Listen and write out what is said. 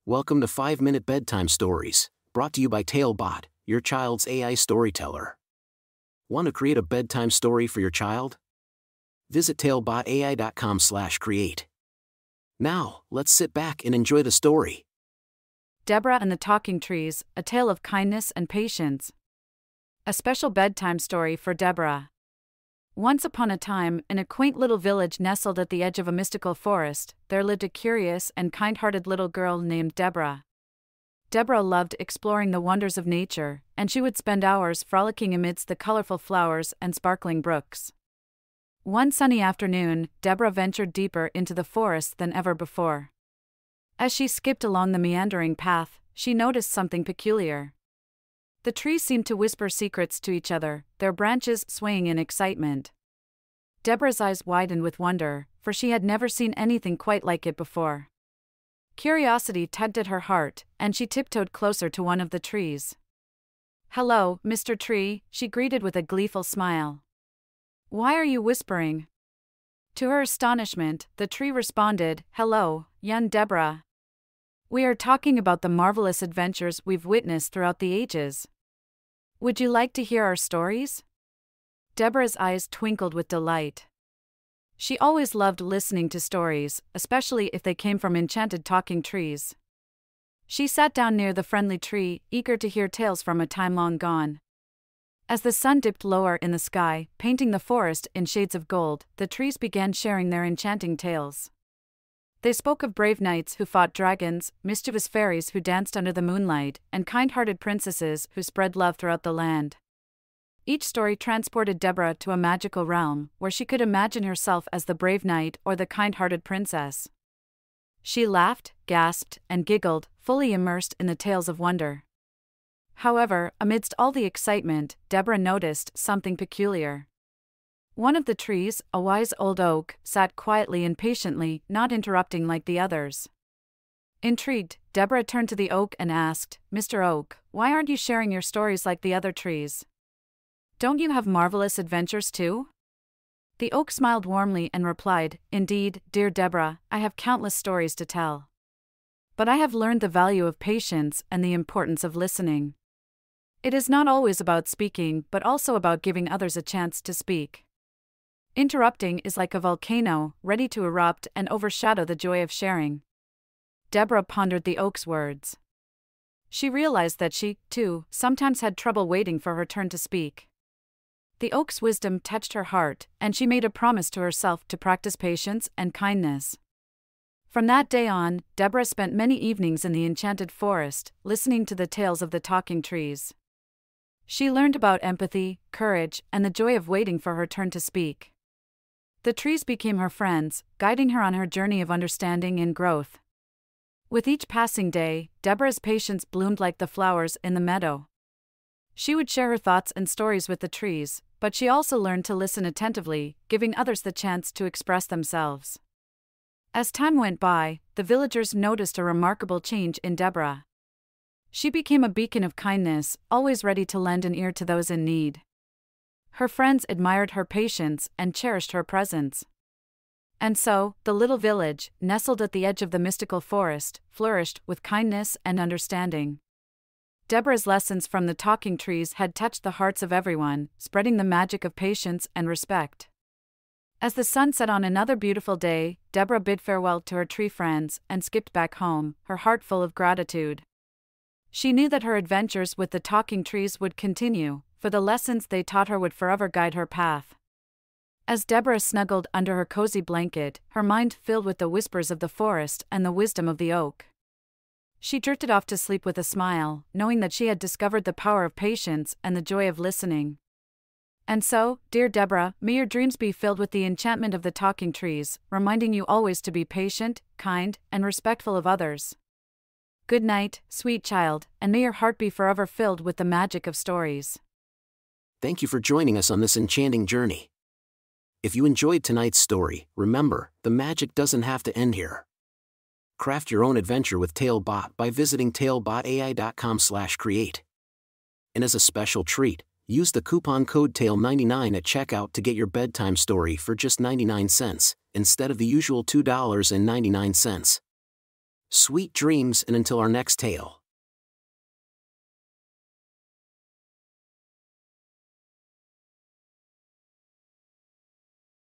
Welcome to 5-Minute Bedtime Stories, brought to you by TaleBot, your child's AI storyteller. Want to create a bedtime story for your child? Visit talebotai.com/create. Now, let's sit back and enjoy the story. Deborah and the Talking Trees, a tale of kindness and patience. A special bedtime story for Deborah. Once upon a time, in a quaint little village nestled at the edge of a mystical forest, there lived a curious and kind-hearted little girl named Deborah. Deborah loved exploring the wonders of nature, and she would spend hours frolicking amidst the colorful flowers and sparkling brooks. One sunny afternoon, Deborah ventured deeper into the forest than ever before. As she skipped along the meandering path, she noticed something peculiar. The trees seemed to whisper secrets to each other, their branches swaying in excitement. Deborah's eyes widened with wonder, for she had never seen anything quite like it before. Curiosity tugged at her heart, and she tiptoed closer to one of the trees. "Hello, Mr. Tree," she greeted with a gleeful smile. "Why are you whispering?" To her astonishment, the tree responded, "Hello, young Deborah. We are talking about the marvelous adventures we've witnessed throughout the ages. Would you like to hear our stories?" Deborah's eyes twinkled with delight. She always loved listening to stories, especially if they came from enchanted talking trees. She sat down near the friendly tree, eager to hear tales from a time long gone. As the sun dipped lower in the sky, painting the forest in shades of gold, the trees began sharing their enchanting tales. They spoke of brave knights who fought dragons, mischievous fairies who danced under the moonlight, and kind-hearted princesses who spread love throughout the land. Each story transported Deborah to a magical realm, where she could imagine herself as the brave knight or the kind-hearted princess. She laughed, gasped, and giggled, fully immersed in the tales of wonder. However, amidst all the excitement, Deborah noticed something peculiar. One of the trees, a wise old oak, sat quietly and patiently, not interrupting like the others. Intrigued, Deborah turned to the oak and asked, "Mr. Oak, why aren't you sharing your stories like the other trees? Don't you have marvelous adventures too?" The oak smiled warmly and replied, "Indeed, dear Deborah, I have countless stories to tell. But I have learned the value of patience and the importance of listening. It is not always about speaking, but also about giving others a chance to speak. Interrupting is like a volcano, ready to erupt and overshadow the joy of sharing." Deborah pondered the oak's words. She realized that she, too, sometimes had trouble waiting for her turn to speak. The oak's wisdom touched her heart, and she made a promise to herself to practice patience and kindness. From that day on, Deborah spent many evenings in the enchanted forest, listening to the tales of the talking trees. She learned about empathy, courage, and the joy of waiting for her turn to speak. The trees became her friends, guiding her on her journey of understanding and growth. With each passing day, Deborah's patience bloomed like the flowers in the meadow. She would share her thoughts and stories with the trees, but she also learned to listen attentively, giving others the chance to express themselves. As time went by, the villagers noticed a remarkable change in Deborah. She became a beacon of kindness, always ready to lend an ear to those in need. Her friends admired her patience and cherished her presence. And so, the little village, nestled at the edge of the mystical forest, flourished with kindness and understanding. Deborah's lessons from the talking trees had touched the hearts of everyone, spreading the magic of patience and respect. As the sun set on another beautiful day, Deborah bid farewell to her tree friends and skipped back home, her heart full of gratitude. She knew that her adventures with the talking trees would continue, for the lessons they taught her would forever guide her path. As Deborah snuggled under her cozy blanket, her mind filled with the whispers of the forest and the wisdom of the oak. She drifted off to sleep with a smile, knowing that she had discovered the power of patience and the joy of listening. And so, dear Deborah, may your dreams be filled with the enchantment of the talking trees, reminding you always to be patient, kind, and respectful of others. Good night, sweet child, and may your heart be forever filled with the magic of stories. Thank you for joining us on this enchanting journey. If you enjoyed tonight's story, remember, the magic doesn't have to end here. Craft your own adventure with TaleBot by visiting talebotai.com/create. And as a special treat, use the coupon code TALE99 at checkout to get your bedtime story for just 99 cents, instead of the usual $2.99. Sweet dreams, and until our next tale.